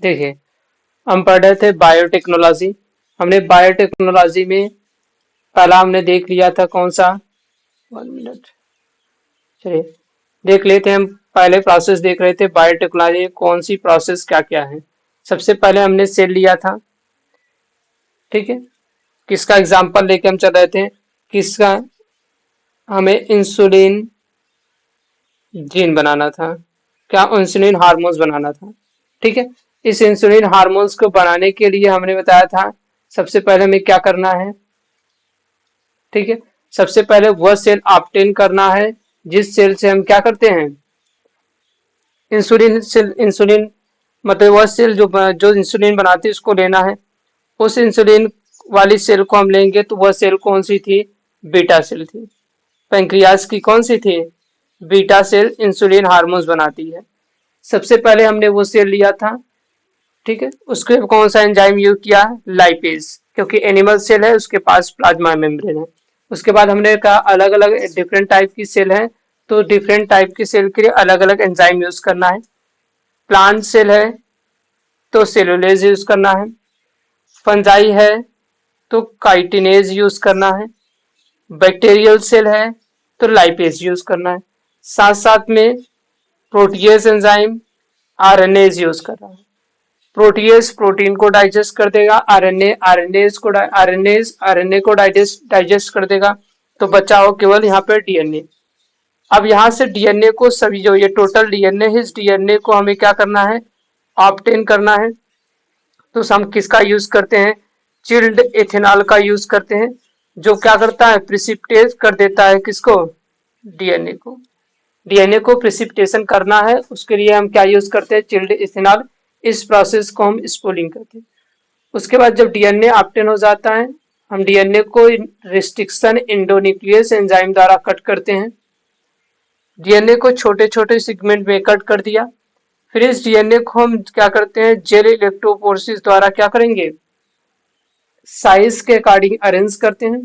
देखिए, हम पढ़ रहे थे बायोटेक्नोलॉजी। हमने बायोटेक्नोलॉजी में पहला हमने देख लिया था कौन सा, 1 मिनट, चलिए देख लेते हैं। हम पहले प्रोसेस देख रहे थे बायोटेक्नोलॉजी में कौन सी प्रोसेस क्या क्या है। सबसे पहले हमने सेल लिया था, ठीक है। किसका एग्जाम्पल लेके हम चल रहे थे, किसका, हमें इंसुलिन जीन बनाना था, क्या इंसुलिन हार्मोन्स बनाना था, ठीक है। इस इंसुलिन हार्मोन्स को बनाने के लिए हमने बताया था सबसे पहले हमें क्या करना है, ठीक है। सबसे पहले वह सेल ऑब्टेन करना है जिस सेल से हम क्या करते हैं, इंसुलिन सेल, इंसुलिन मतलब वह सेल जो इंसुलिन बनाती है उसको लेना है। उस इंसुलिन वाली सेल को हम लेंगे तो वह सेल कौन सी थी, बीटा सेल थी। पैंक्रियाज की कौन सी थी, बीटा सेल इंसुलिन हार्मोन्स बनाती है। सबसे पहले हमने वो सेल लिया था, ठीक है। उसके कौन सा एंजाइम यूज किया, लाइपेज, क्योंकि एनिमल सेल है उसके पास प्लाज्मा मेम्ब्रेन है। उसके बाद हमने कहा अलग अलग डिफरेंट टाइप की सेल है, तो डिफरेंट टाइप की सेल के लिए अलग अलग एंजाइम यूज करना है। प्लांट सेल है तो सेलुलेज यूज करना है, फंजाई है तो काइटिनेज यूज करना है, बैक्टीरियल सेल है तो लाइपेज यूज करना है। साथ साथ में प्रोटीएज एंजाइम आरएनएज यूज कर रहा है। प्रोटीएज प्रोटीन को डाइजेस्ट कर देगा, आरएनए आरएनए को डाइजेस्ट कर देगा, तो बचा हो केवल यहाँ पे डीएनए। अब यहाँ से डीएनए को सभी जो ये टोटल डीएनए है, इस डीएनए को हमें क्या करना है, ऑब्टेन करना है। तो हम किसका यूज करते हैं, चिल्ड इथेनॉल का यूज करते हैं, जो क्या करता है, प्रिसिपिटेट कर देता है किसको, डीएनए को। डीएनए को प्रिसिपिटेशन करना है, उसके लिए हम क्या यूज करते हैं, चिल्ड इथेनॉल। इस प्रोसेस को हम स्पूलिंग करते हैं। उसके बाद जब डीएनए ऑब्टेन हो जाता है, हम डीएनए को रिस्ट्रिक्शन एंडोन्यूक्लियस एंजाइम द्वारा कट करते हैं। डीएनए को छोटे छोटे सेगमेंट में कट कर दिया, फिर इस डीएनए को हम क्या करते हैं, जेल इलेक्ट्रोपोरेसिस द्वारा क्या करेंगे, साइज के अकॉर्डिंग अरेंज करते हैं।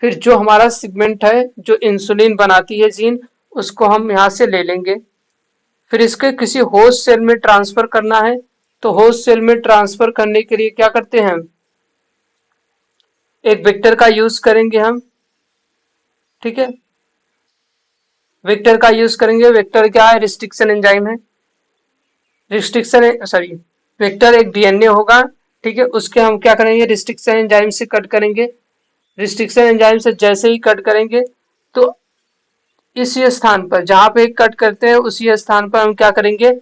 फिर जो हमारा सेगमेंट है जो इंसुलिन बनाती है जीन, उसको हम यहाँ से ले लेंगे। फिर इसके किसी होस्ट सेल में ट्रांसफर करना है, तो होस्ट सेल में ट्रांसफर करने के लिए क्या करते हैं, एक वेक्टर का यूज करेंगे हम, ठीक है। वेक्टर का यूज करेंगे, वेक्टर क्या है, रिस्ट्रिक्शन एंजाइम है। रिस्ट्रिक्शन सॉरी वेक्टर एक डीएनए होगा, ठीक है। उसके हम क्या करेंगे, रिस्ट्रिक्शन एंजाइम से कट करेंगे। रिस्ट्रिक्शन एंजाइम से जैसे ही कट करेंगे तो इसी स्थान पर जहां पे कट करते हैं उसी स्थान पर हम क्या करेंगे,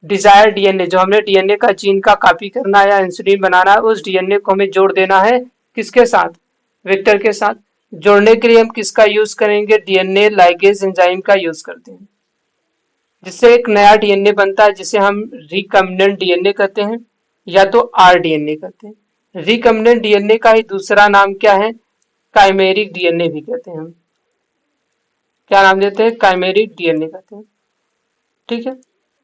डिजायर डीएनए, जो हमने डीएनए का जीन का कॉपी करना है या इंसुलिन बनाना है, उस डीएनए को हमें जोड़ देना है किसके साथ, वेक्टर के साथ। जोड़ने के लिए हम किसका यूज करेंगे, डीएनए लाइगेज एंजाइम का यूज करते हैं, जिससे एक नया डीएनए बनता है जिसे हम रिकम्बिनेंट डीएनए कहते हैं या तो आरडीएनए कहते हैं। रिकम्बिनेंट डीएनए का ही दूसरा नाम क्या है, काइमेरिक डीएनए भी कहते हैं हम। क्या नाम देते हैं, काइमेरिक डीएनए कहते हैं, ठीक है।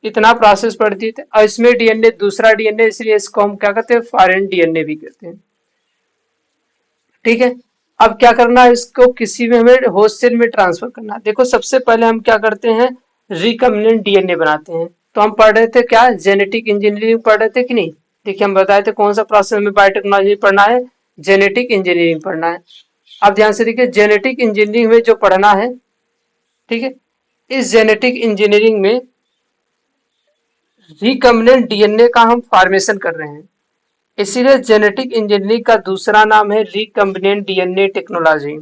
इतना प्रोसेस पढ़ती है और इसमें डीएनए दूसरा डीएनए, इसलिए इसको हम क्या कहते हैं, फॉरेन डीएनए भी कहते हैं, ठीक है। अब क्या करना है, इसको किसी में हमें होस्ट सेल में ट्रांसफर करना है। देखो सबसे पहले हम क्या करते हैं, रिकम्बिनेंट डीएनए बनाते हैं। तो हम पढ़ रहे थे क्या, जेनेटिक इंजीनियरिंग पढ़ रहे थे कि नहीं, देखिए हम बताए थे कौन सा प्रोसेस में बायोटेक्नोलॉजी पढ़ना है, जेनेटिक इंजीनियरिंग पढ़ना है। अब ध्यान से देखिए, जेनेटिक इंजीनियरिंग में जो पढ़ना है, ठीक है, इस जेनेटिक इंजीनियरिंग में रिकम्बिनेंट डीएनए का हम फॉर्मेशन कर रहे हैं, इसीलिए जेनेटिक इंजीनियरिंग का दूसरा नाम है रिकम्बिनेंट डीएनए टेक्नोलॉजी,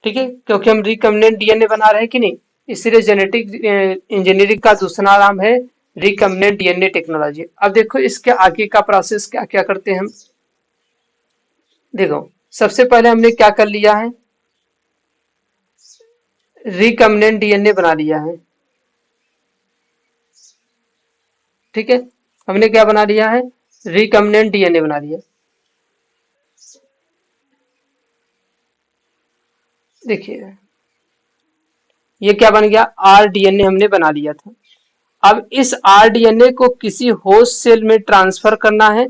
ठीक है। क्योंकि हम रिकम्बिनेंट डीएनए बना रहे हैं कि नहीं, इसीलिए जेनेटिक इंजीनियरिंग का दूसरा नाम है रिकम्बिनेंट डीएनए टेक्नोलॉजी। अब देखो इसके आगे का प्रोसेस क्या क्या करते हैं हम, देखो सबसे पहले हमने क्या कर लिया है, रिकम्बिनेंट डीएनए बना लिया है, ठीक है। हमने क्या बना लिया है, रिकम्बिनेंट डीएनए बना लिया। देखिए ये क्या बन गया, आरडीएनए हमने बना लिया था। अब इस आरडीएनए को किसी होस्ट सेल में ट्रांसफर करना है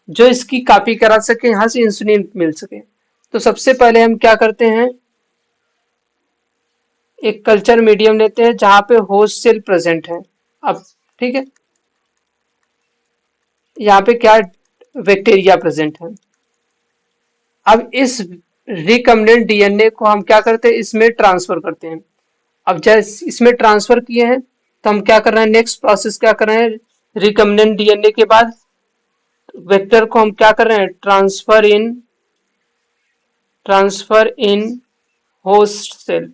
जो इसकी कॉपी करा सके, यहां से इंसुलिन मिल सके। तो सबसे पहले हम क्या करते हैं, एक कल्चर मीडियम लेते हैं जहां पे होस्ट सेल प्रेजेंट है। अब ठीक है, यहाँ पे क्या बैक्टीरिया प्रेजेंट है। अब इस रिकम्बिनेंट डीएनए को हम क्या करते हैं, इसमें ट्रांसफर करते हैं। अब जैसे इसमें ट्रांसफर किए हैं तो हम क्या कर रहे हैं, नेक्स्ट प्रोसेस क्या कर रहे हैं, रिकम्बिनेंट डीएनए के बाद वेक्टर को हम क्या कर रहे हैं, transfer in host cell.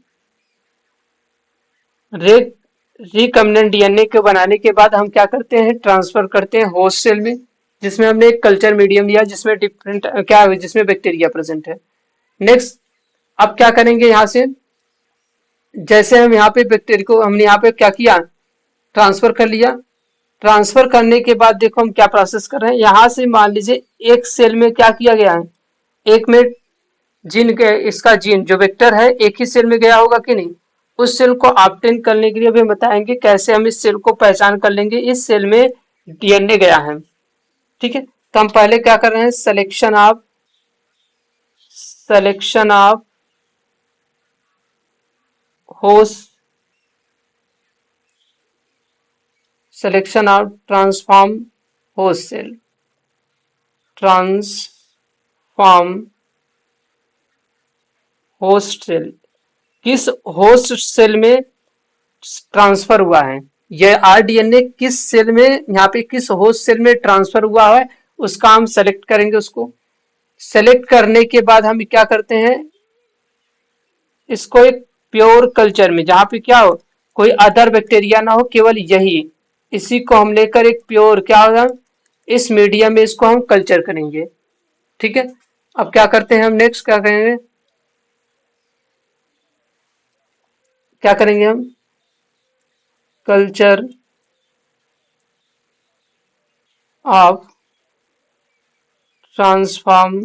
Recombinant DNA को बनाने के बाद हम क्या करते हैं, ट्रांसफर करते हैं होस्ट सेल में, जिसमें हमने एक कल्चर मीडियम लिया जिसमें डिफरेंट क्या है, जिसमें बैक्टीरिया प्रेजेंट है। नेक्स्ट अब क्या करेंगे, यहाँ से जैसे हम यहाँ पे बैक्टीरिया को हमने यहाँ पे क्या किया, ट्रांसफर कर लिया। ट्रांसफर करने के बाद देखो हम क्या प्रोसेस कर रहे हैं, यहाँ से मान लीजिए एक सेल में क्या किया गया है, एक में जीन के इसका जीन जो वेक्टर है एक ही सेल में गया होगा कि नहीं। उस सेल को ऑब्टेन करने के लिए भी हम बताएंगे कैसे हम इस सेल को पहचान कर लेंगे इस सेल में डीएनए गया है। ठीक है, तो हम पहले क्या कर रहे हैं, selection of host, selection of transform host cell, किस होस्ट सेल में ट्रांसफर हुआ है, यह आरडीएनए किस सेल में, यहाँ पे किस होस्ट सेल में ट्रांसफर हुआ है उसका हम सेलेक्ट करेंगे। उसको सेलेक्ट करने के बाद हम क्या करते हैं, इसको एक प्योर कल्चर में, जहां पे क्या हो, कोई अदर बैक्टीरिया ना हो, केवल यही, इसी को हम लेकर एक प्योर क्या होगा, इस मीडियम में इसको हम कल्चर करेंगे। ठीक है, अब क्या करते हैं हम, नेक्स्ट क्या करेंगे, हम culture of transform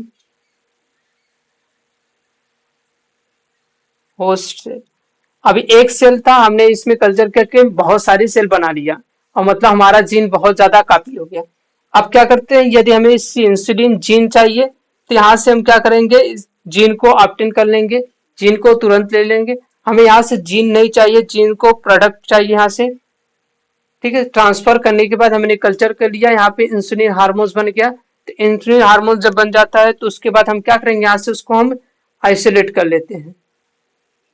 host cell. अभी एक सेल था, हमने इसमें कल्चर करके बहुत सारी सेल बना लिया और मतलब हमारा जीन बहुत ज्यादा काफी हो गया। अब क्या करते हैं, यदि हमें इस इंसुलिन जीन चाहिए तो यहाँ से हम क्या करेंगे, इस जीन को ऑब्टेन कर लेंगे, जीन को तुरंत ले लेंगे। हमें यहाँ से जीन नहीं चाहिए, जीन को प्रोडक्ट चाहिए यहाँ से। ठीक है, ट्रांसफर करने के बाद हमने कल्चर कर लिया, यहाँ पे इंसुलिन हार्मोन बन गया। तो इंसुलिन हार्मोन जब बन जाता है तो उसके बाद हम क्या करेंगे, यहाँ से उसको हम आइसोलेट कर लेते हैं।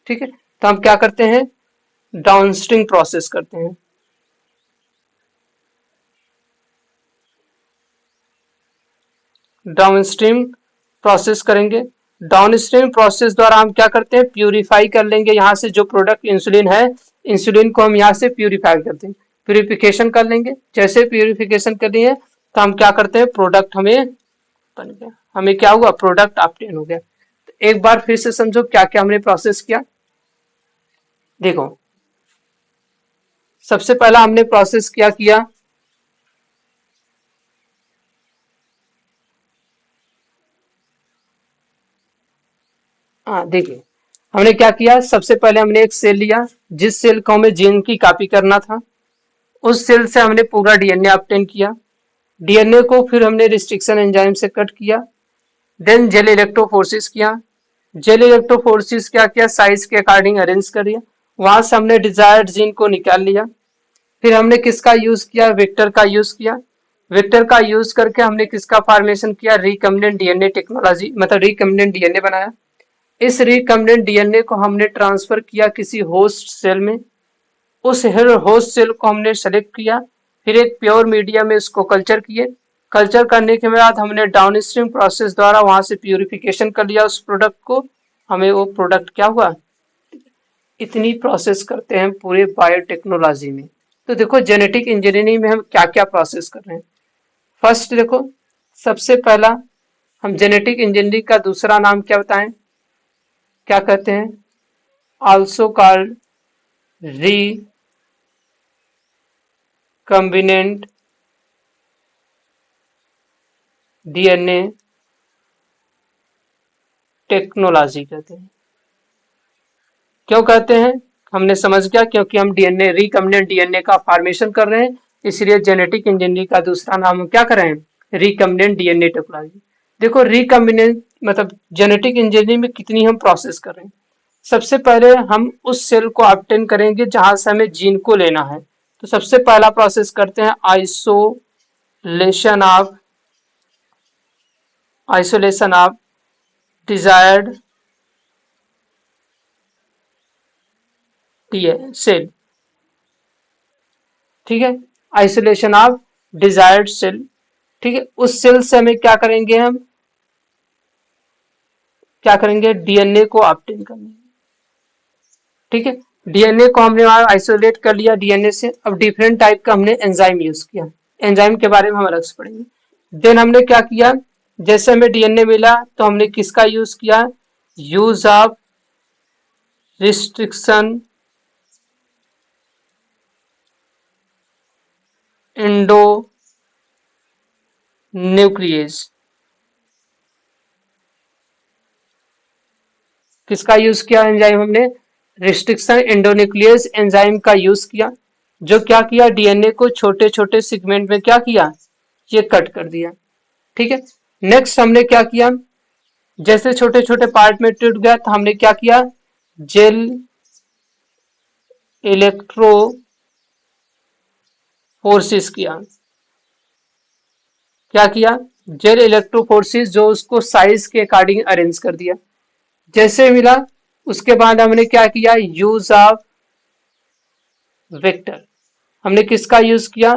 ठीक है, तो हम क्या करते हैं, डाउनस्ट्रीम प्रोसेस करते हैं। डाउनस्ट्रीम प्रोसेस करेंगे। डाउनस्ट्रीम प्रोसेस द्वारा हम क्या करते हैं, प्यूरिफाई कर लेंगे, यहाँ से जो प्रोडक्ट इंसुलिन है, इंसुलिन को हम यहाँ से प्यूरिफाई करते हैं, प्यूरिफिकेशन कर लेंगे। जैसे प्यूरिफिकेशन कर लिए तो हम क्या करते हैं, प्रोडक्ट हमें बन गया, हमें क्या हुआ, प्रोडक्ट ऑब्टेन हो गया। तो एक बार फिर से समझो क्या क्या हमने प्रोसेस किया। देखो सबसे पहला हमने प्रोसेस क्या किया, हाँ देखिए हमने क्या किया, सबसे पहले हमने एक सेल लिया, जिस सेल को हमें जीन की कॉपी करना था, उस सेल से हमने पूरा डीएनए ऑब्टेन किया। डीएनए को फिर हमने रिस्ट्रिक्शन एंजाइम से कट किया, देन जेल इलेक्ट्रोफोरेसिस किया। जेल इलेक्ट्रोफोरेसिस क्या किया, साइज के अकॉर्डिंग अरेंज कर दिया, वहां से हमने डिजायर्ड जीन को निकाल लिया। फिर हमने किसका यूज किया, वेक्टर का यूज किया। वेक्टर का यूज करके हमने किसका फॉर्मेशन किया, रिकम्बिनेंट डीएनए टेक्नोलॉजी, मतलब रिकम्बिनेंट डीएनए बनाया। इस रिकम्बिनेंट डीएनए को हमने ट्रांसफर किया किसी होस्ट सेल में, उस होस्ट सेल को हमने सेलेक्ट किया, फिर एक प्योर मीडिया में इसको कल्चर किए। कल्चर करने के बाद हमने डाउनस्ट्रीम प्रोसेस द्वारा वहां से प्यूरिफिकेशन कर लिया उस प्रोडक्ट को, हमें वो प्रोडक्ट क्या हुआ। इतनी प्रोसेस करते हैं पूरे बायोटेक्नोलॉजी में। तो देखो जेनेटिक इंजीनियरिंग में हम क्या क्या प्रोसेस कर रहे हैं। फर्स्ट देखो, सबसे पहला हम जेनेटिक इंजीनियरिंग का दूसरा नाम क्या बताएं, क्या कहते हैं, also called recombinant DNA technology कहते हैं। क्यों कहते हैं, हमने समझ गया, क्योंकि हम डीएनए रिकम्बिनेंट डीएनए का फॉर्मेशन कर रहे हैं, इसलिए जेनेटिक इंजीनियरिंग का दूसरा नाम हम क्या कर रहे हैं, रिकम्बिनेंट डीएनए टेक्नोलॉजी। देखो रिकम्बिनेंट मतलब जेनेटिक इंजीनियरिंग में कितनी हम प्रोसेस कर रहे हैं। सबसे पहले हम उस सेल को ऑब्टेन करेंगे जहां से हमें जीन को लेना है, तो सबसे पहला प्रोसेस करते हैं lesion of isolation of desired cell, ठीक है, आइसोलेशन ऑफ डिजायर्ड सेल, ठीक है, उस सेल से हमें क्या करेंगे, हम क्या करेंगे, डीएनए को ऑब्टेन करना, ठीक है, डीएनए को हमने वहां आइसोलेट कर लिया डीएनए से। अब डिफरेंट टाइप का हमने एंजाइम यूज किया, एंजाइम के बारे में हम अलग से पढ़ेंगे। देन हमने क्या किया, जैसे हमें डीएनए मिला तो हमने किसका यूज किया, use of restriction endo nucleus, किसका यूज किया एंजाइम, हमने रिस्ट्रिक्शन एंडोन्यूक्लियस एंजाइम का यूज किया, जो क्या किया, डीएनए को छोटे छोटे सेगमेंट में क्या किया, ये कट कर दिया, ठीक है। नेक्स्ट हमने क्या किया, जैसे छोटे छोटे पार्ट में टूट गया तो हमने क्या किया, जेल इलेक्ट्रोफोर्सिस किया, क्या किया, जेल इलेक्ट्रोफोर्सिस, जो उसको साइज के अकॉर्डिंग अरेंज कर दिया, जैसे मिला उसके बाद हमने क्या किया, यूज ऑफ वेक्टर, हमने किसका यूज किया,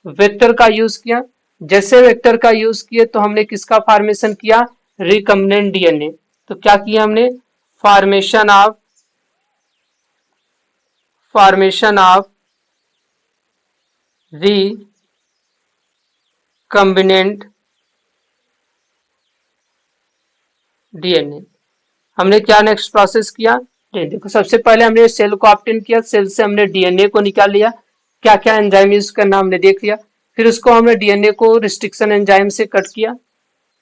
वेक्टर का यूज किया, जैसे वेक्टर का यूज किए तो हमने किसका फॉर्मेशन किया, रिकम्बिनेंट डीएनए, तो क्या किया हमने, फॉर्मेशन ऑफ रिकम्बिनेंट डीएनए। हमने क्या नेक्स्ट प्रोसेस किया, देखो सबसे पहले हमने सेल को ऑब्टेन किया, सेल से हमने डीएनए को निकाल लिया, क्या क्या एंजाइम यूज करना हमने देख लिया, फिर उसको हमने डीएनए को रिस्ट्रिक्शन एंजाइम से कट किया,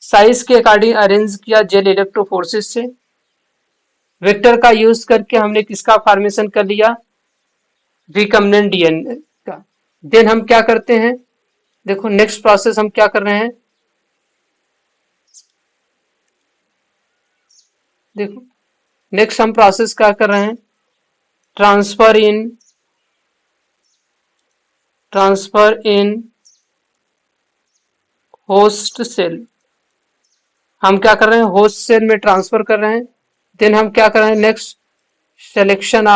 साइज के अकॉर्डिंग अरेंज किया जेल इलेक्ट्रोफोर्सिस से, वेक्टर का यूज करके हमने किसका फॉर्मेशन कर लिया, रिकम्बिनेंट डीएनए का। देन हम क्या करते हैं, देखो नेक्स्ट प्रोसेस हम क्या कर रहे हैं, देखो नेक्स्ट हम प्रोसेस क्या कर रहे हैं, ट्रांसफर इन होस्ट सेल, हम क्या कर रहे हैं, होस्ट सेल में ट्रांसफर कर रहे हैं। देन हम क्या कर रहे हैं, next selection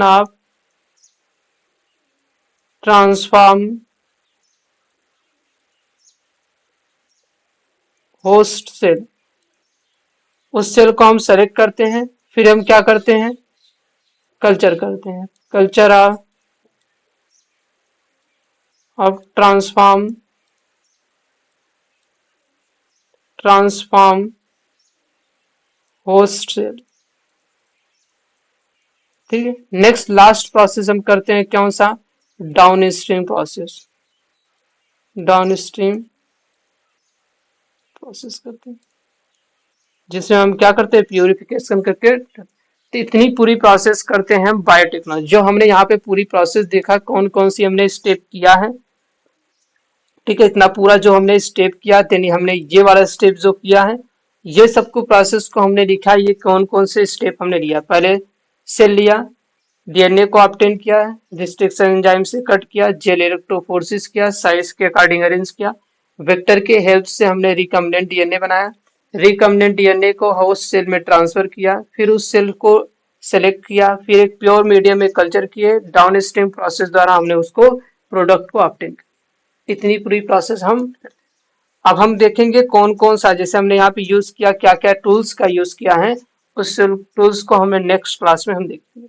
of transform host cell, उस सेल को हम सेलेक्ट करते हैं, फिर हम क्या करते हैं, कल्चर करते हैं, culture of transform host cell, ठीक है। नेक्स्ट लास्ट प्रोसेस हम करते हैं कौन सा, डाउन स्ट्रीम प्रोसेस करते हैं, जिसमें हम क्या करते हैं, प्यूरिफिकेशन करके, तो इतनी पूरी प्रोसेस करते हैं बायोटेक्नोलॉजी। जो हमने यहाँ पे पूरी प्रोसेस देखा, कौन कौन सी हमने स्टेप किया है, ठीक है, इतना पूरा जो हमने स्टेप किया, यानी हमने ये वाला स्टेप जो किया है, ये सबको प्रोसेस को हमने लिखा, ये कौन कौन से स्टेप हमने लिया, पहले सेल लिया, डीएनए को ऑब्टेन किया, रिस्ट्रिक्शन एंजाइम से कट किया, जेल इलेक्ट्रोफोर्सिस किया, साइज के अकॉर्डिंग अरेंज किया, वेक्टर के हेल्प से हमने रिकम्बिनेंट डीएनए बनाया, रिकम्बिनेंट डीएनए को होस्ट सेल में ट्रांसफर किया, फिर उस सेल को सेलेक्ट किया, फिर एक प्योर मीडियम में कल्चर किए, डाउन स्ट्रीम प्रोसेस द्वारा हमने उसको प्रोडक्ट को ऑब्टेन किया। इतनी पूरी प्रोसेस अब हम देखेंगे कौन कौन सा, जैसे हमने यहाँ पे यूज किया, क्या क्या टूल्स का यूज किया है, उस टूल्स को हमें नेक्स्ट क्लास में हम देखेंगे।